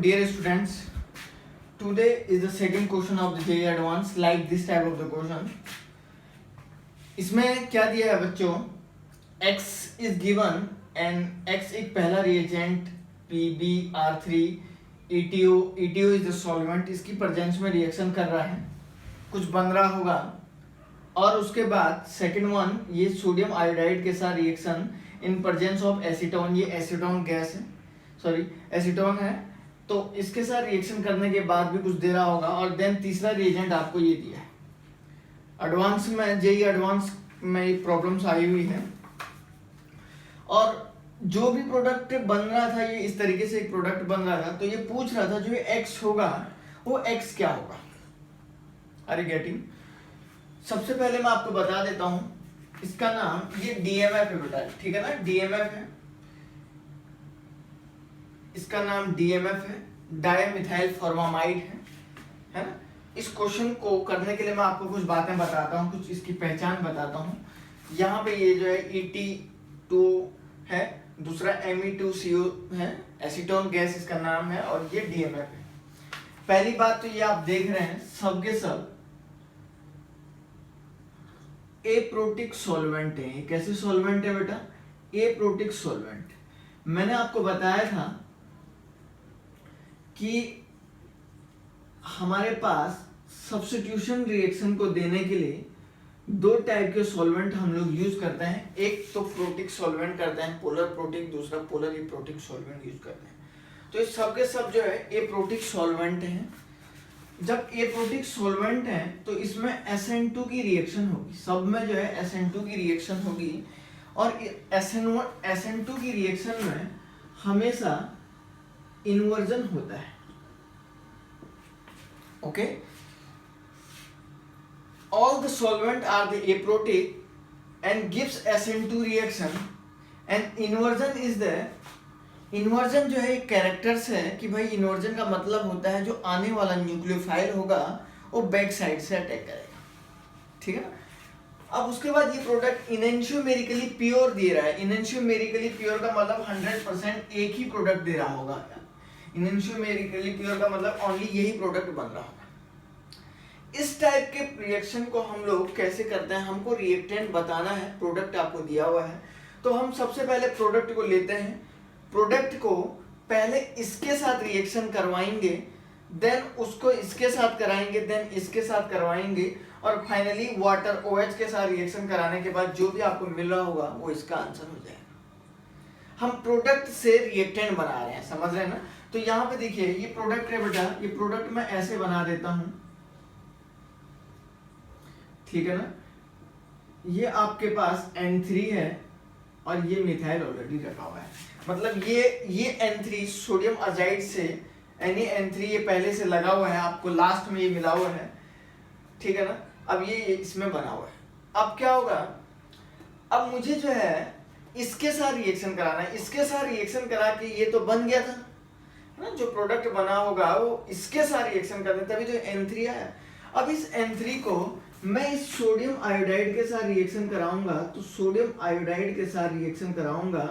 dear students, today is the second question of the JEE Advanced, like this type of the question. इसमें क्या दिया है बच्चों, X is given and X एक पहला reagent PbR3 ETO is the solvent, इसकी presence में reaction कर रहा है, कुछ बन रहा होगा, और उसके बाद सेकंड वन ये सोडियम आयोडाइड के साथ reaction in presence of acetone, ये एसीटोन गैस है, सॉरी एसीटोन है, तो इसके साथ रिएक्शन करने के बाद भी कुछ दे रहा होगा, और देन तीसरा रिएजेंट आपको ये दिया है। एडवांस में जेईई एडवांस में प्रॉब्लम्स आई हुई है, और जो भी प्रोडक्ट बन रहा था ये इस तरीके से एक प्रोडक्ट बन रहा था, तो ये पूछ रहा था जो ये एक्स होगा वो एक्स क्या होगा। Are you getting? सबसे पहले मैं आपको बता देता हूं, इसका नाम ये डीएमएफ है बेटा, ठीक है ना, डीएमएफ है, इसका नाम डीएमएफ है, डायमिथाइल फॉर्मामाइड है ना। इस क्वेश्चन को करने के लिए मैं आपको कुछ बातें बताता हूं, कुछ इसकी पहचान बताता हूं। यहाँ पे ये जो है ET2 है, दूसरा Me2CO है, एसीटोन गैस इसका नाम है, और ये डीएमएफ है। पहली बात तो ये आप देख रहे हैं सबके सब एप्रोटिक सॉल्वेंट है। ये कैसे सॉल्वेंट है बेटा? Aprotic solvent. मैंने आपको बताया था कि हमारे पास सब्स्टिट्यूशन रिएक्शन को देने के लिए दो टाइप के सॉल्वेंट हम लोग यूज करते हैं। एक तो प्रोटिक सॉल्वेंट करते हैं, पोलर प्रोटिक, दूसरा पोलर एप्रोटिक सॉल्वेंट यूज करते हैं। तो इस सब के सब जो है एप्रोटिक सॉल्वेंट हैं। जब एप्रोटिक सॉल्वेंट है तो इसमें SN2 की रिएक्शन होगी, सब में जो है SN2 की रिएक्शन होगी, और SN2 की रिएक्शन में हमेशा इन्वर्जन होता है। Okay, all the solvent are the aprotic and gives SN2 reaction, and inversion is the inversion जो है एक कैरेक्टर्स है कि भाई इन्वर्जन का मतलब होता है जो आने वाला न्यूक्लियोफाइल होगा वो बैक साइड से अटैक करेगा, ठीक है ना। अब उसके बाद ये प्रोडक्ट इनेंशियोमेरिकली प्योर दे रहा है। इनेंशियोमेरिकली प्योर का मतलब 100% एक ही प्रोडक्ट दे रहा होगा। इनेंशियोमेरिकली प्योर का मतलब ओनली यही प्रोडक्ट बन रहा होगा। इस टाइप के रिएक्शन को हम लोग कैसे करते हैं, हमको रिएक्टेंट बताना है, प्रोडक्ट आपको दिया हुआ है, तो हम सबसे पहले प्रोडक्ट को लेते हैं। प्रोडक्ट को पहले इसके साथ रिएक्शन करवाएंगे, देन उसको इसके साथ कराएंगे, देन इसके साथ करवाएंगे, और फाइनली वाटर OH के साथ रिएक्शन कराने के बाद जो भी आपको मिल रहा होगा वो इसका आंसर हो जाएगा। हम प्रोडक्ट से रिएक्टेंट बना रहे हैं, समझ रहे हैं ना। तो यहाँ पे देखिए ये प्रोडक्ट है बेटा, ये प्रोडक्ट मैं ऐसे बना देता हूं, ठीक है ना। ये आपके पास N3 है और ये मिथाइल ऑलरेडी रखा हुआ है, मतलब ये N3 सोडियम अजाइड से N3 ये पहले से लगा हुआ है, आपको लास्ट में ये मिला हुआ है, ठीक है ना। अब ये इसमें बना हुआ है। अब क्या होगा, अब मुझे जो है इसके साथ रिएक्शन कराना है। इसके साथ रिएक्शन करा के ये तो बन गया था ना, जो प्रोडक्ट बना होगा वो इसके साथ रिएक्शन करना, तभी तो N3 आया। अब इस N3 को मैं इस सोडियम आयोडाइड के साथ रिएक्शन कराऊंगा, तो सोडियम आयोडाइड के साथ रिएक्शन कराऊंगा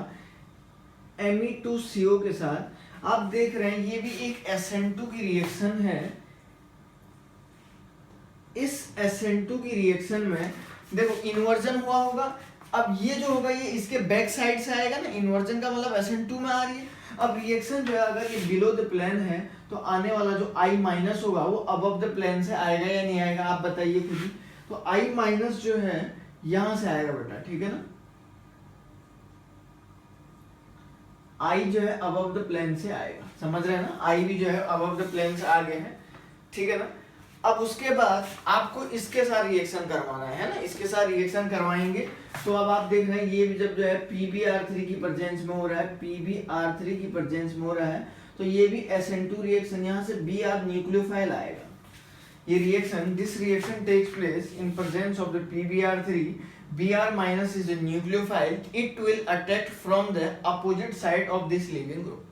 Me2CO के साथ। आप देख रहे हैं ये भी एक SN2 की रिएक्शन है। इस SN2 की रिएक्शन में देखो इन्वर्जन हुआ होगा। अब ये जो होगा ये इसके बैक साइड से आएगा ना, इन्वर्जन का मतलब SN2 में आ रही है। अब रिएक्शन जो है अगर ये बिलो द प्लेन है तो आने वाला जो I- होगा वो अबव द प्लेन से आएगा या नहीं आएगा, आप बताइए खुद ही। तो I- जो है यहां से आएगा बेटा, ठीक है ना। I जो है अबव द प्लेन से आएगा, समझ रहे हैं ना। I भी जो है अबव द प्लेन से आगे है, ठीक है ना। अब उसके बाद आपको इसके साथ रिएक्शन करवाना है ना, इसके साथ रिएक्शन करवाएंगे। तो अब आप देख रहे हैं ये भी जब जो है PbR3 की प्रेजेंस में हो रहा है, PbR3 की प्रेजेंस में हो रहा है, तो ये भी SN2 रिएक्शन, यहाँ से Br न्यूक्लियोफाइल आएगा। ये reaction, this reaction takes place in presence of the PbR3, Br- is a nucleophile, it will attack from the opposite side of this leaving group।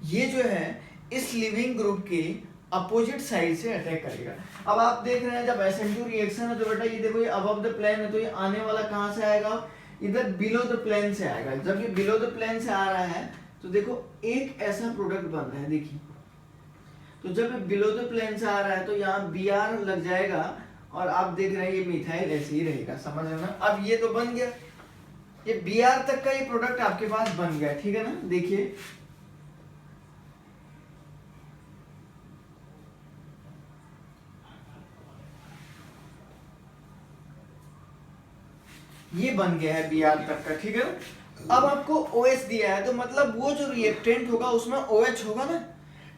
ये जो है इस लिविंग ग्रुप के opposite side से attack करेगा। अब आप देख रहे हैं जब SN2 रिएक्शन है तो बेटा ये देखो ये अबव द प्लेन है, तो ये आने वाला कहां से आएगा, इधर बिलो द प्लेन से आएगा। जब ये बिलो द प्लेन से आ रहा है तो देखो एक ऐसा प्रोडक्ट बन रहा है, देखिए तो जब बिलो द प्लेन से आ रहा है तो यहाँ बी आर लग जाएगा और आप देख रहे हैं ये मिथाइल ऐसे ही रहेगा, समझ रहे ना। अब ये तो बन गया, ये बी आर तक का ये प्रोडक्ट आपके पास बन गया, ठीक है ना। देखिए ये बन गया है बी आर तक का, ठीक है। अब आपको OH दिया है तो मतलब वो जो रिएक्टेंट होगा उसमें OH होगा ना,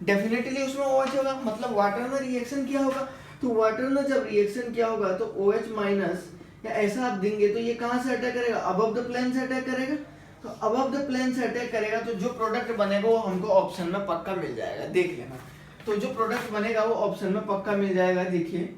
डेफिनेटली उसमें OH होगा, मतलब वाटर में रिएक्शन किया होगा। तो वाटर में जब रिएक्शन किया होगा तो OH माइनस या ऐसा आप देंगे तो ये कहाँ से अटैक करेगा, अबव द प्लेन से अटैक करेगा। तो अबव द प्लेन से अटैक करेगा तो जो प्रोडक्ट बनेगा वो हमको ऑप्शन में पक्का मिल जाएगा, देख लेना। तो जो प्रोडक्ट बनेगा वो ऑप्शन में पक्का मिल जाएगा, देखिए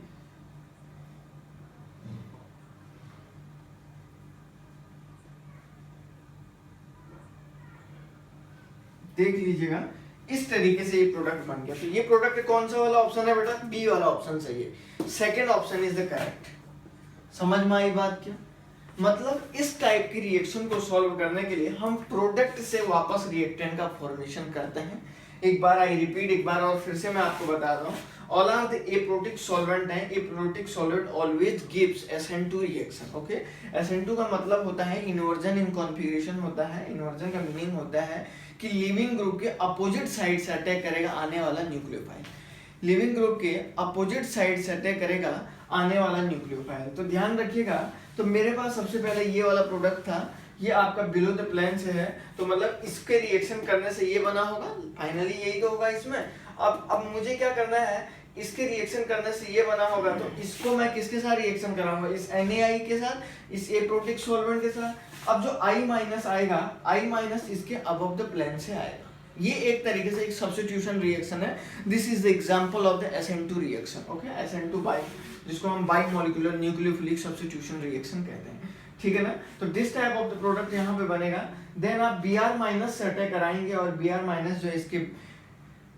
देख लीजिएगा इस तरीके से ये प्रोडक्ट बन गया। तो ये प्रोडक्ट कौन सा वाला ऑप्शन है बेटा, बी वाला ऑप्शन सही है, second option is the correct. समझ में आई बात क्या, मतलब इस टाइप की रिएक्शन को सॉल्व करने के लिए हम प्रोडक्ट से वापस रिएक्टेंट का फॉर्मेशन करते हैं। एक बार आई रिपीट, एक बार और फिर से मैं आपको बता रहा हूँ, all are the aprotic solvent है, aprotic solvent always gives SN2 reaction. Okay, SN2 का मतलब होता है इन्वर्जन इन कॉन्फ़िगरेशन होता है। इन्वर्जन का मीनिंग होता है कि लिविंग ग्रुप के अपोजिट साइड से अटैक करेगा आने वाला न्यूक्लियोफाइल, लिविंग ग्रुप के अपोजिट साइड से अटैक करेगा आने वाला न्यूक्लियोफाइल। तो ध्यान रखिएगा, तो मेरे पास सबसे पहले ये वाला प्रोडक्ट था, ये आपका बिलो द प्लेन से है, तो मतलब इसके रिएक्शन करने से ये बना होगा, फाइनली यही तो होगा इसमें। अब मुझे क्या करना है, इसके रिएक्शन करने से ये बना होगा, तो इसको मैं किसके साथ रिएक्शन कराऊंगा, इस NaI के साथ, इस एप्रोटिक सॉल्वेंट के साथ। अब जो I माइनस आएगा, I माइनस इसके अबव द प्लेन से आएगा। ये एक तरीके से एक सब्स्टिट्यूशन रिएक्शन है। This is the example of the SN2 reaction. Okay, SN2 by, जिसको हम by molecular nucleophilic substitution reaction कहते हैं, ठीक है ना। तो this type of the product यहाँ पे बनेगा। देन आप Br माइनस से अटैक कराएंगे और Br माइनस जो है इसके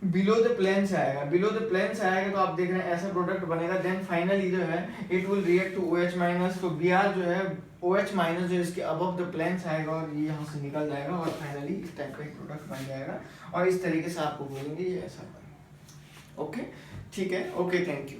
बिलो द प्लेन से आएगा, बिलो द प्लेन से आएगा तो आप देख रहे हैं ऐसा प्रोडक्ट बनेगा। देन फाइनली जो है it will react to OH minus, तो Br जो है OH माइनस जो इसके अबव द प्लेन से आएगा और ये यहाँ से निकल जाएगा और फाइनली इस टाइप का एक प्रोडक्ट बन जाएगा। और इस तरीके से आपको बोलेंगे ये ऐसा बनेगा। ओके, ठीक है, ओके, थैंक यू।